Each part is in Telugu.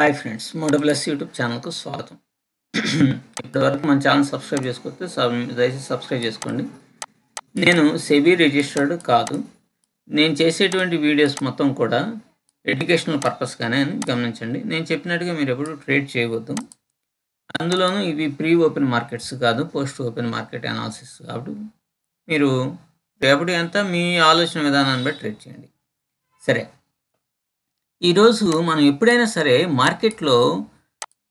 హాయ్ ఫ్రెండ్స్, మోడోప్లస్ యూట్యూబ్ ఛానల్కు స్వాగతం. ఇప్పటివరకు మన ఛానల్ సబ్స్క్రైబ్ చేసుకోతే దయచేసి సబ్స్క్రైబ్ చేసుకోండి. నేను సెబీ రిజిస్టర్డ్ కాదు. నేను చేసేటువంటి వీడియోస్ మొత్తం కూడా ఎడ్యుకేషనల్ పర్పస్గానే అని గమనించండి. నేను చెప్పినట్టుగా మీరు ఎప్పుడు ట్రేడ్ చేయవద్దు. అందులోనూ ఇవి ప్రీ ఓపెన్ మార్కెట్స్ కాదు, పోస్ట్ ఓపెన్ మార్కెట్ అనాలిసిస్. కాబట్టి మీరు రేపటి అంతా మీ ఆలోచన విధానాన్ని బట్టి ట్రేడ్ చేయండి. సరే, ఈరోజు మనం ఎప్పుడైనా సరే మార్కెట్లో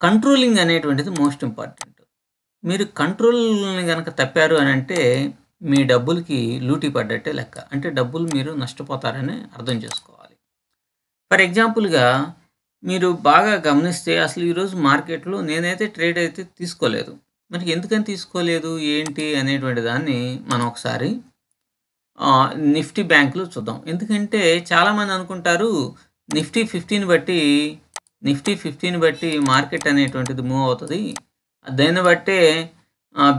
కంట్రోలింగ్ అనేటువంటిది మోస్ట్ ఇంపార్టెంట్. మీరు కంట్రోల్ని కనుక తప్పారు అని అంటే మీ డబ్బులకి లూటీ పడ్డట్టే లెక్క. అంటే డబ్బులు మీరు నష్టపోతారని అర్థం చేసుకోవాలి. ఫర్ ఎగ్జాంపుల్గా మీరు బాగా గమనిస్తే అసలు ఈరోజు మార్కెట్లో నేనైతే ట్రేడ్ అయితే తీసుకోలేదు. మరి ఎందుకని తీసుకోలేదు ఏంటి అనేటువంటి దాన్ని మనం ఒకసారి నిఫ్టీ బ్యాంకులో చూద్దాం. ఎందుకంటే చాలామంది అనుకుంటారు నిఫ్టీ 15 బట్టి మార్కెట్ అనేటువంటిది మూవ్ అవుతుంది, దాన్ని బట్టే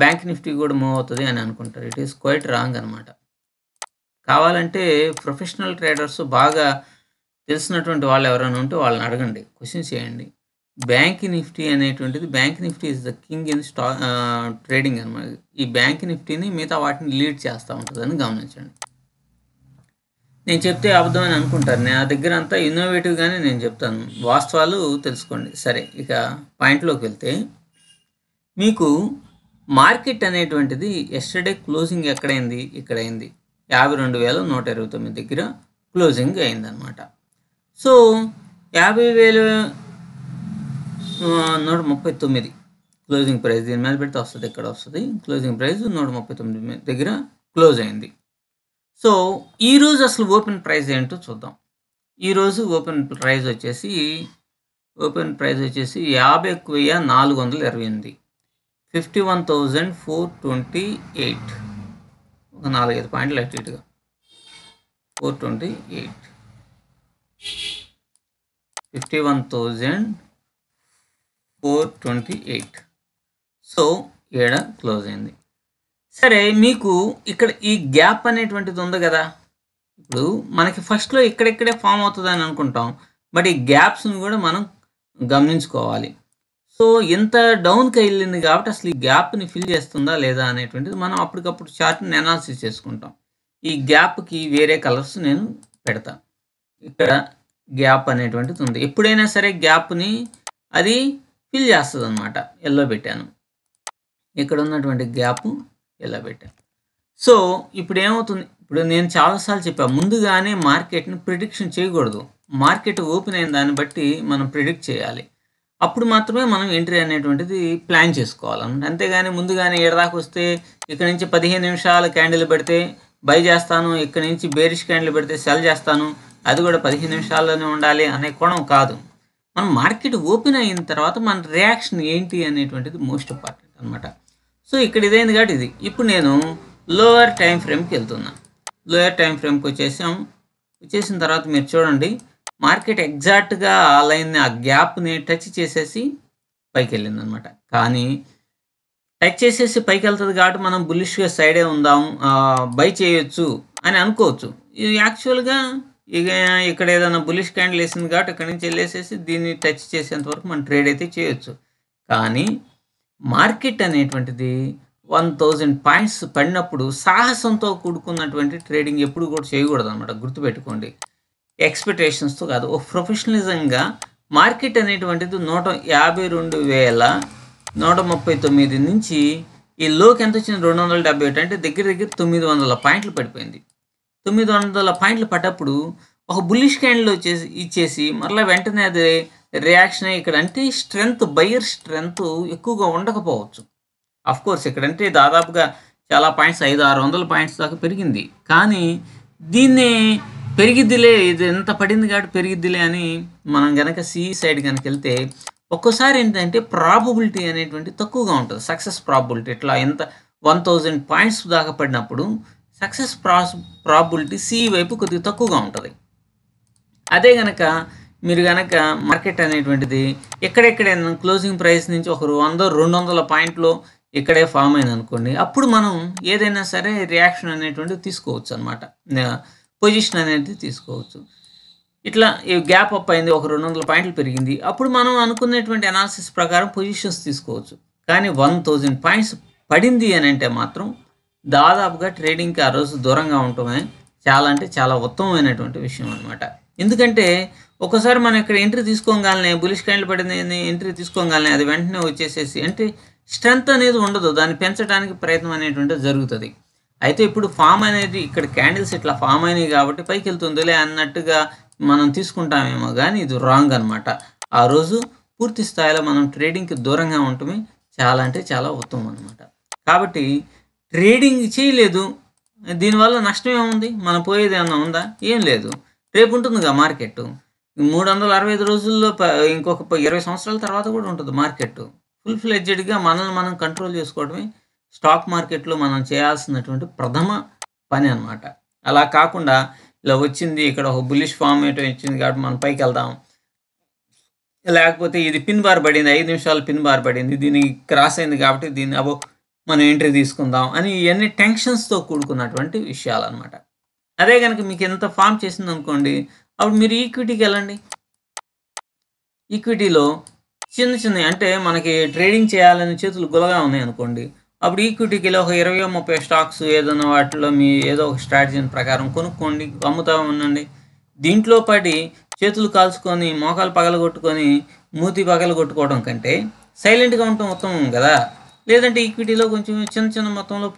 బ్యాంక్ నిఫ్టీ కూడా మూవ్ అవుతుంది అని అనుకుంటారు. ఇట్ ఈస్ క్వైట్ రాంగ్ అనమాట. కావాలంటే ప్రొఫెషనల్ ట్రేడర్స్ బాగా తెలిసినటువంటి వాళ్ళు ఎవరైనా ఉంటే వాళ్ళని అడగండి, క్వశ్చన్స్ చేయండి. బ్యాంక్ నిఫ్టీ అనేటువంటిది, bank Nifty is the king in trading అనమాట. ఈ బ్యాంక్ నిఫ్టీని మిగతా వాటిని లీడ్ చేస్తూ ఉంటుందని గమనించండి. నేను చెప్తే అబద్ధమని అనుకుంటారు. నా దగ్గర అంతా ఇన్నోవేటివ్గానే నేను చెప్తాను, వాస్తవాలు తెలుసుకోండి. సరే, ఇక పాయింట్లోకి వెళ్తే మీకు మార్కెట్ అనేటువంటిది ఎస్టర్డే క్లోజింగ్ ఎక్కడైంది? ఇక్కడైంది 52,129 దగ్గర క్లోజింగ్ అయిందనమాట. So 50,139 closing price. దీని మీద పెడితే వస్తుంది, ఇక్కడ వస్తుంది. క్లోజింగ్ ప్రైస్ 139 దగ్గర క్లోజ్ అయింది. సో ఈరోజు అసలు ఓపెన్ ప్రైస్ ఏంటో చూద్దాం. ఈరోజు ఓపెన్ ప్రైస్ వచ్చేసి 50,428, 51,428, ఒక 4-5 పాయింట్లు అటు ఇటుగా 428, 51,428. సో ఏడ క్లోజ్ అయింది. సరే, మీకు ఇక్కడ ఈ గ్యాప్ అనేటువంటిది ఉంది కదా. ఇప్పుడు మనకి ఫస్ట్లో ఇక్కడెక్కడే ఫామ్ అవుతుంది అని అనుకుంటాం, బట్ ఈ గ్యాప్స్ని కూడా మనం గమనించుకోవాలి. సో ఇంత డౌన్కి వెళ్ళింది కాబట్టి అసలు ఈ గ్యాప్ని ఫిల్ చేస్తుందా లేదా అనేటువంటిది మనం అప్పటికప్పుడు చార్ట్ని అనాలిసిస్ చేసుకుంటాం. ఈ గ్యాప్కి వేరే కలర్స్ నేను పెడతాను. ఇక్కడ గ్యాప్ అనేటువంటిది ఉంది. ఎప్పుడైనా సరే గ్యాప్ని అది ఫిల్ చేస్తుంది అనమాట. ఎల్లో పెట్టాను, ఇక్కడ ఉన్నటువంటి గ్యాప్ ఎలా పెట్టాను. సో ఇప్పుడు ఏమవుతుంది? ఇప్పుడు నేను చాలాసార్లు చెప్పాను, ముందుగానే మార్కెట్ని ప్రిడిక్షన్ చేయకూడదు. మార్కెట్ ఓపెన్ అయిన దాన్ని బట్టి మనం ప్రిడిక్ట్ చేయాలి. అప్పుడు మాత్రమే మనం ఎంట్రీ అనేటువంటిది ప్లాన్ చేసుకోవాలన్నమాట. అంతేగాని ముందుగానే ఏడాదాకా వస్తే ఇక్కడ నుంచి 15 నిమిషాల క్యాండిల్ పెడితే బై చేస్తాను, ఇక్కడ నుంచి బేరిష్ క్యాండిల్ పెడితే సెల్ చేస్తాను, అది కూడా 15 నిమిషాల్లోనే ఉండాలి అనే కోణం కాదు. మనం మార్కెట్ ఓపెన్ అయిన తర్వాత మన రియాక్షన్ ఏంటి అనేటువంటిది మోస్ట్ ఇంపార్టెంట్ అనమాట. సో ఇక్కడ ఇదైంది కాబట్టి ఇది. ఇప్పుడు నేను లోయర్ టైం ఫ్రేమ్కి వెళ్తున్నా. లోయర్ టైం ఫ్రేమ్కి వచ్చేసిన తర్వాత మీరు చూడండి, మార్కెట్ ఎగ్జాక్ట్గా ఆ లైన్ని, ఆ గ్యాప్ని టచ్ చేసేసి పైకి వెళ్ళింది అనమాట. కానీ టచ్ చేసేసి పైకి వెళ్తుంది కాబట్టి మనం బుల్లిష్గా సైడే ఉందాం, బై చేయొచ్చు అని అనుకోవచ్చు. ఇది యాక్చువల్గా ఇక్కడ ఏదైనా బుల్లిష్ క్యాండిల్ వేసింది కాబట్టి ఇక్కడ నుంచి వెళ్ళేసేసి దీన్ని టచ్ చేసేంత వరకు మనం ట్రేడ్ అయితే చేయొచ్చు. కానీ మార్కెట్ అనేటువంటిది 1000 పాయింట్స్ పడినప్పుడు సాహసంతో కూడుకున్నటువంటి ట్రేడింగ్ ఎప్పుడు కూడా చేయకూడదు అనమాట. గుర్తుపెట్టుకోండి, ఎక్స్పెక్టేషన్స్తో కాదు. ఒక ప్రొఫెషనలిజంగా మార్కెట్ అనేటువంటిది 152,139 నుంచి ఈ లోకి ఎంత వచ్చింది? 278, అంటే దగ్గర 900 పాయింట్లు పడిపోయింది. 900 పాయింట్లు పడ్డప్పుడు ఒక బుల్లిష్ క్యాండిల్ ఇచ్చేసి మరలా వెంటనే అది రియాక్షన్ ఇక్కడ అంటే స్ట్రెంగ్త్, బయర్ స్ట్రెంగ్త్ ఎక్కువగా ఉండకపోవచ్చు. కోర్స్ ఇక్కడంటే దాదాపుగా చాలా పాయింట్స్, 500-600 పాయింట్స్ దాకా పెరిగింది. కానీ దీన్ని పెరిగిద్దిలే, ఇది ఎంత పడింది కాబట్టి పెరిగిద్దిలే అని మనం కనుక సిఈ సైడ్ కనుక వెళ్తే ఒక్కోసారి ఏంటంటే ప్రాబబిలిటీ అనేటువంటి తక్కువగా ఉంటుంది. సక్సెస్ ప్రాబబిలిటీ ఇట్లా ఎంత 1000 పాయింట్స్ దాకా పడినప్పుడు సక్సెస్ ప్రాబబిలిటీ సిఈ వైపు కొద్దిగా తక్కువగా ఉంటుంది. అదే కనుక మీరు కనుక మార్కెట్ అనేటువంటిది ఎక్కడెక్కడైనా క్లోజింగ్ ప్రైస్ నుంచి ఒక 100-200 పాయింట్లు ఇక్కడే ఫామ్ అయింది అనుకోండి, అప్పుడు మనం ఏదైనా సరే రియాక్షన్ అనేటువంటిది తీసుకోవచ్చు అనమాట, పొజిషన్ అనేది తీసుకోవచ్చు. ఇట్లా ఈ గ్యాప్ అప్ అయింది, ఒక 200 పాయింట్లు పెరిగింది. అప్పుడు మనం అనుకునేటువంటి అనాలిసిస్ ప్రకారం పొజిషన్స్ తీసుకోవచ్చు. కానీ 1000 పాయింట్స్ పడింది అని అంటే మాత్రం దాదాపుగా ట్రేడింగ్‌కి ఆ రోజు దూరంగా ఉండటమే చాలా అంటే చాలా ఉత్తమమైనటువంటి విషయం అనమాట. ఎందుకంటే ఒక్కోసారి మనం ఇక్కడ ఎంట్రీ తీసుకోగానే బులిష్ క్యాండిల్ పడింది ఎంట్రీ తీసుకోగానే అది వెంటనే వచ్చేసేసి అంటే స్ట్రెంత్ అనేది ఉండదు. దాన్ని పెంచడానికి ప్రయత్నం అనేటువంటిది జరుగుతది. అయితే ఇప్పుడు ఫామ్ అనేది ఇక్కడ క్యాండిల్స్ ఇట్లా ఫామ్ అయినాయి కాబట్టి పైకెళ్తుందిలే అన్నట్టుగా మనం తీసుకుంటామేమో గానీ ఇది రాంగ్ అనమాట. ఆ రోజు పూర్తి స్థాయిలో మనం ట్రేడింగ్‌కి దూరంగా ఉండటమే చాలా అంటే చాలా ఉత్తమం అనమాట. కాబట్టి ట్రేడింగ్ చేయలేదు, దీనివల్ల నష్టం ఏముంది? మనం పోయేదేమన్నా ఉందా? ఏం లేదు. రేపు ఉంటుందిగా మార్కెట్టు. 365 రోజుల్లో ఇంకొక 20 సంవత్సరాల తర్వాత కూడా ఉంటుంది మార్కెట్టు. ఫుల్ ఫ్లెడ్జెడ్‌గా మనల్ని మనం కంట్రోల్ చేసుకోవడమే స్టాక్ మార్కెట్‌లో మనం చేయాల్సినటువంటి ప్రథమ పని అనమాట. అలా కాకుండా ఇలా వచ్చింది, ఇక్కడ ఒక బుల్లిష్ ఫార్మేట్ వచ్చింది కాబట్టి మనం పైకెళ్దాం. లేకపోతే ఇది పిన్ బార్ పడింది, 5 నిమిషాలు పిన్ బార్ పడింది, దీన్ని క్రాస్ అయింది కాబట్టి దీన్ని మనం ఎంట్రీ తీసుకుందాం అని ఇవన్నీ టెన్షన్స్‌తో కూడుకున్నటువంటి విషయాలన్నమాట. అదే గనుక మీకు ఎంత ఫార్మ్ చేసిందనుకోండి, అప్పుడు మీరు ఈక్విటీకి వెళ్ళండి. ఈక్విటీలో చిన్నయి అంటే మనకి ట్రేడింగ్ చేయాలని చేతులు గుల్లగా ఉన్నాయనుకోండి, అప్పుడు ఈక్విటీకి వెళ్ళి ఒక 20, 30 స్టాక్స్ ఏదైనా వాటిలో మీ ఏదో ఒక స్ట్రాటజీ ప్రకారం కొనుక్కోండి, అమ్ముతా ఉండండి. దీంట్లో పడి చేతులు కాల్చుకొని, మోకాలు పగలగొట్టుకొని, మూతి పగలగొట్టుకోవడం కంటే సైలెంట్‌గా ఉండటం ఉత్తమం కదా! లేదంటే ఈక్విటీలో కొంచెం చిన్న మొత్తంలో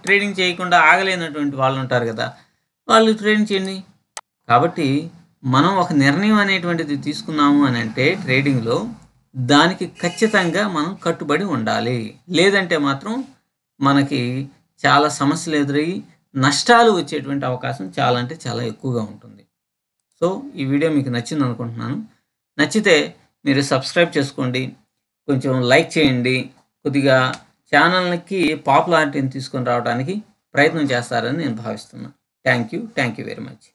ట్రేడింగ్ చేయకుండా ఆగలేనటువంటి వాళ్ళు ఉంటారు కదా! వాళ్ళు ట్రేడింగ్ చేయండి. కాబట్టి మనం ఒక నిర్ణయం అనేటువంటిది తీసుకున్నాము అని అంటే ట్రేడింగ్‌లో దానికి ఖచ్చితంగా మనం కట్టుబడి ఉండాలి. లేదంటే మాత్రం మనకి చాలా సమస్యలు ఎదురయ్యి నష్టాలు వచ్చేటువంటి అవకాశం చాలా అంటే చాలా ఎక్కువగా ఉంటుంది. సో, ఈ వీడియో మీకు నచ్చిందనుకుంటున్నాను. నచ్చితే మీరు సబ్స్క్రైబ్ చేసుకోండి. కొంచెం లైక్ చేయండి. కొద్దిగా ఛానల్‌కి పాపులారిటీని తీసుకొని రావడానికి ప్రయత్నం చేస్తారని నేను భావిస్తున్నాను. Thank you very much.